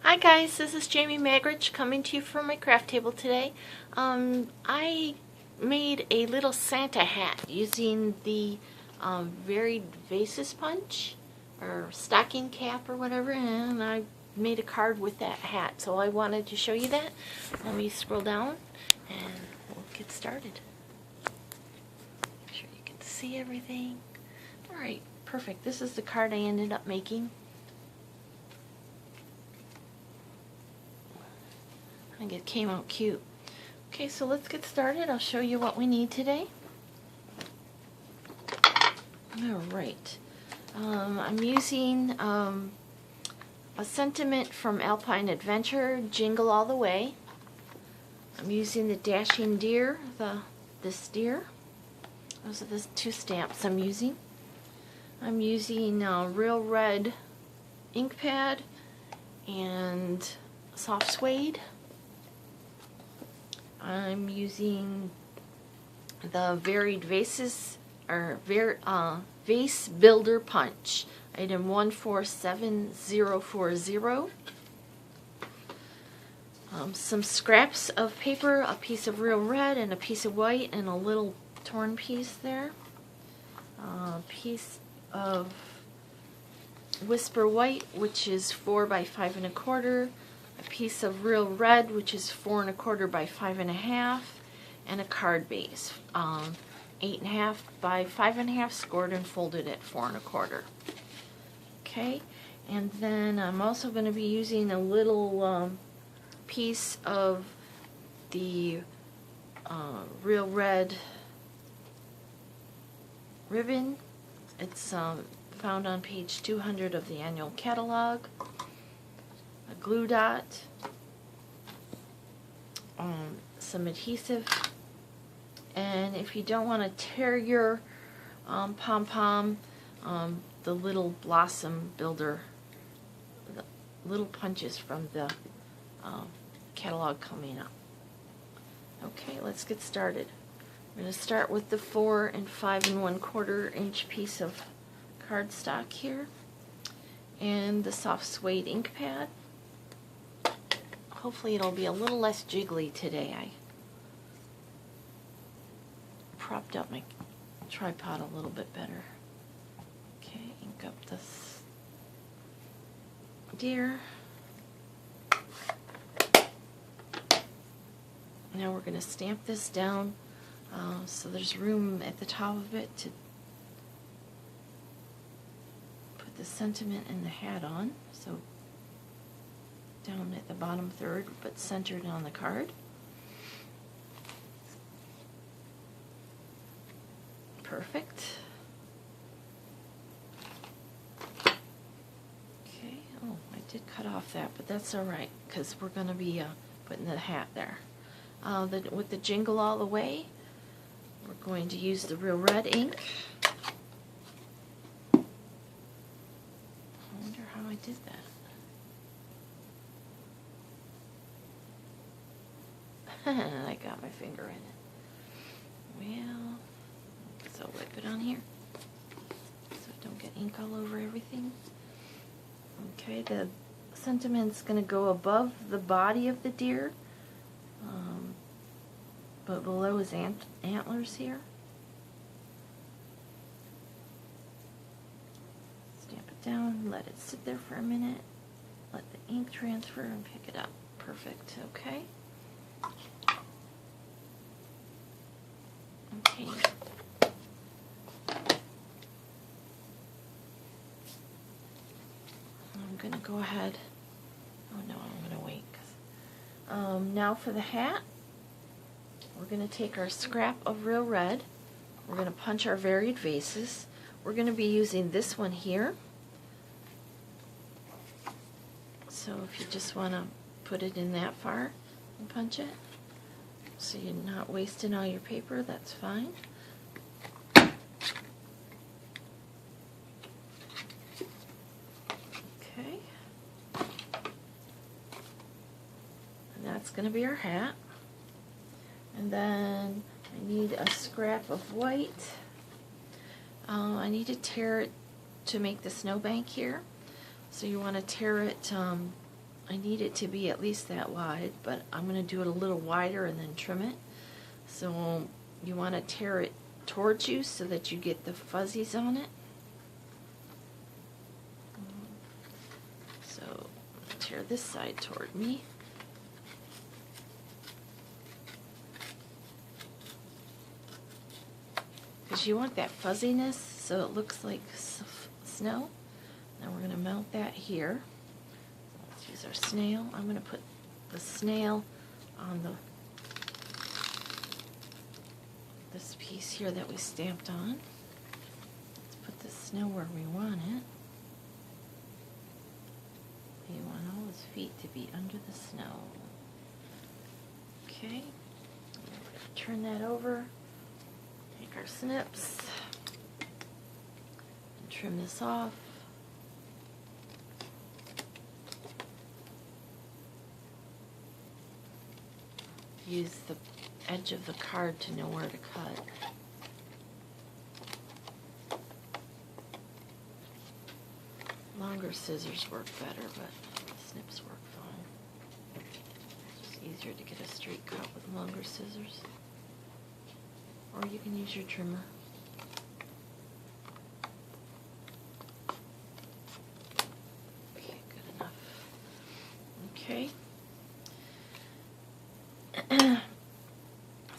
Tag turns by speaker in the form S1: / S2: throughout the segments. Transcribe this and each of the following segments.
S1: Hi guys, this is Jamie Magridge coming to you from my craft table today. I made a little Santa hat using the varied vases punch or stocking cap or whatever, and I made a card with that hat, so I wanted to show you that. Let me scroll down and we'll get started. Make sure you can see everything. Alright, perfect. This is the card I ended up making. I think it came out cute. Okay, so let's get started. I'll show you what we need today. Alright. I'm using a sentiment from Alpine Adventure, Jingle All the Way. I'm using the Dashing Dear, this deer. Those are the two stamps I'm using. I'm using Real Red ink pad and soft suede. I'm using the varied vases or vase builder punch, item 147040. Some scraps of paper, a piece of real red and a piece of white, and a little torn piece there. A piece of Whisper White, which is 4 by 5 1/4. A piece of real red, which is 4 1/4 by 5 1/2, and a card base, 8 1/2 by 5 1/2, scored and folded at 4 1/4. Okay, and then I'm also going to be using a little piece of the real red ribbon. It's found on page 200 of the annual catalog. A glue dot, some adhesive, and if you don't want to tear your pom-pom, the little blossom builder, the little punches from the catalog coming up. Okay, let's get started. I'm going to start with the 4 and 5 1/4 inch piece of cardstock here, and the soft suede ink pad. Hopefully it'll be a little less jiggly today. I propped up my tripod a little bit better. Okay, ink up this deer. Now we're going to stamp this down so there's room at the top of it to put the sentiment and the hat on. So down at the bottom third, but centered on the card. Perfect. Okay, oh, I did cut off that, but that's alright, because we're going to be putting the hat there. With the Jingle All the Way, we're going to use the real red ink. I wonder how I did that. I got my finger in it. Well, so wipe it on here so I don't get ink all over everything. Okay, the sentiment's going to go above the body of the deer, but below his antlers here. Stamp it down, let it sit there for a minute, let the ink transfer and pick it up. Perfect, okay. Okay. I'm going to go ahead. Oh no, I'm going to wait. Now for the hat, we're going to take our scrap of real red. We're going to punch our varied vases. We're going to be using this one here. So if you just want to put it in that far and punch it, so you're not wasting all your paper, that's fine. Okay. And that's going to be our hat. And then I need a scrap of white. I need to tear it to make the snowbank here. So you want to tear it I need it to be at least that wide, but I'm going to do it a little wider and then trim it. So you want to tear it towards you so that you get the fuzzies on it. So tear this side toward me. Because you want that fuzziness so it looks like snow. Now we're going to mount that here. Let's use our snail. I'm going to put the snail on this piece here that we stamped on. Let's put the snow where we want it. You want all his feet to be under the snow. Okay. We're going to turn that over. Take our snips and trim this off. Use the edge of the card to know where to cut. Longer scissors work better, but snips work fine. It's just easier to get a straight cut with longer scissors. Or you can use your trimmer. Okay, good enough. Okay.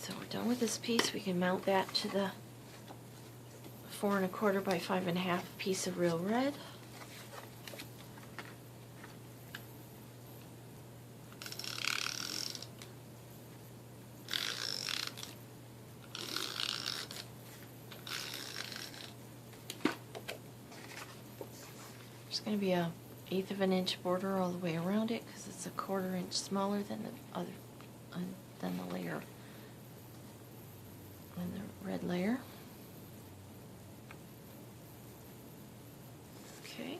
S1: So we're done with this piece. We can mount that to the 4 1/4 by 5 1/2 piece of real red. There's going to be a 1/8 of an inch border all the way around it because it's a 1/4 inch smaller than the other than the layer, than the red layer. Okay.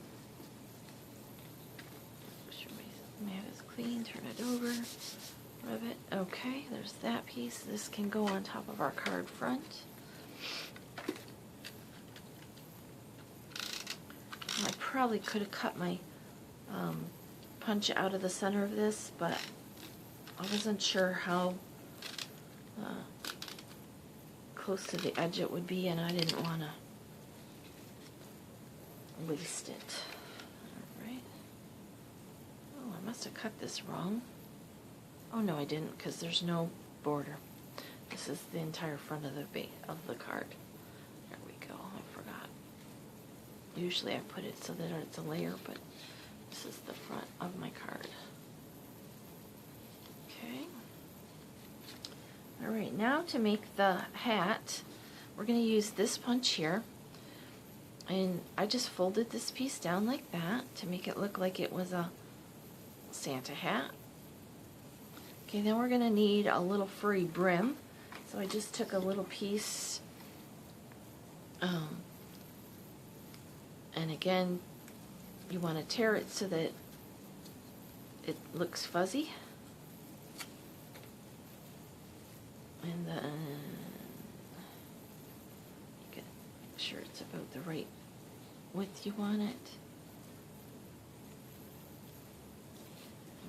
S1: Make sure my mat is clean. Turn it over. Rub it. Okay, there's that piece. This can go on top of our card front. I probably could have cut my punch out of the center of this, but I wasn't sure how close to the edge it would be, and I didn't want to waste it. Alright. Oh, I must have cut this wrong. Oh no, I didn't, because there's no border. This is the entire front of the card. There we go. I forgot. Usually I put it so that it's a layer, but this is the front of my card. Okay. Alright, now to make the hat, we're going to use this punch here. And I just folded this piece down like that to make it look like it was a Santa hat. Okay, then we're going to need a little furry brim. So I just took a little piece, and again, you want to tear it so that it looks fuzzy. And then you can make sure it's about the right width you want it.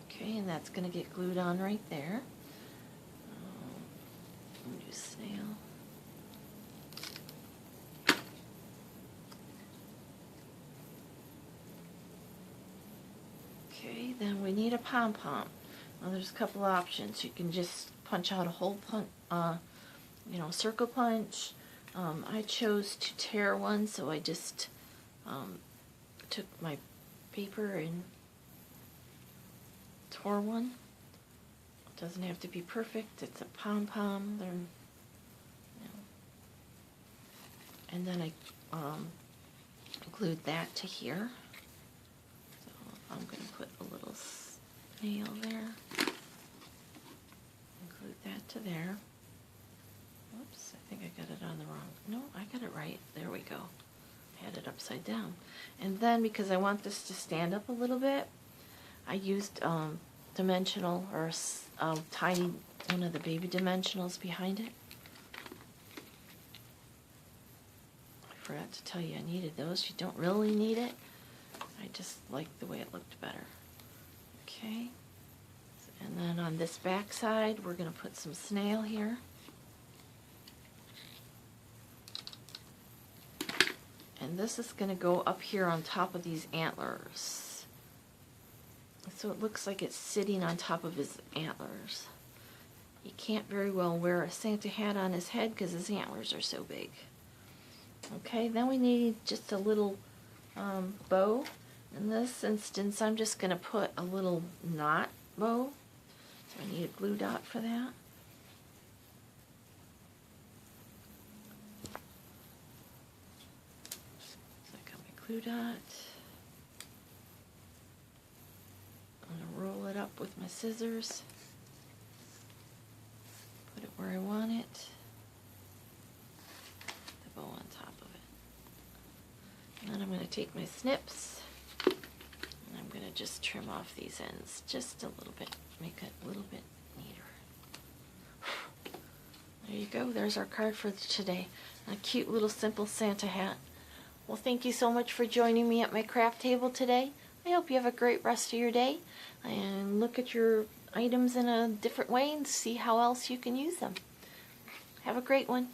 S1: Okay, and that's going to get glued on right there. I'm going to use snail. Okay, then we need a pom-pom. Now there's a couple options. You can just punch out a hole, circle punch. I chose to tear one, so I just took my paper and tore one. It doesn't have to be perfect. It's a pom-pom. And then I glued that to here. So I'm going to put a little snail there. Glued that to there. Whoops, I think I got it on the wrong. No, I got it right. There we go. I had it upside down. And then because I want this to stand up a little bit, I used dimensional or tiny one of the baby dimensionals behind it. I forgot to tell you I needed those. You don't really need it. I just liked the way it looked better. Okay. And then on this back side, we're going to put some snail here. And this is going to go up here on top of these antlers. So it looks like it's sitting on top of his antlers. He can't very well wear a Santa hat on his head because his antlers are so big. Okay, then we need just a little bow. In this instance, I'm just going to put a little knot bow. So I need a glue dot for that. So I got my glue dot. I'm going to roll it up with my scissors. Put it where I want it. The bow on top of it. And then I'm going to take my snips and I'm going to just trim off these ends just a little bit, make it a little bit neater. There you go, there's our card for today. A cute little simple Santa hat. Well, thank you so much for joining me at my craft table today. I hope you have a great rest of your day and look at your items in a different way and see how else you can use them. Have a great one.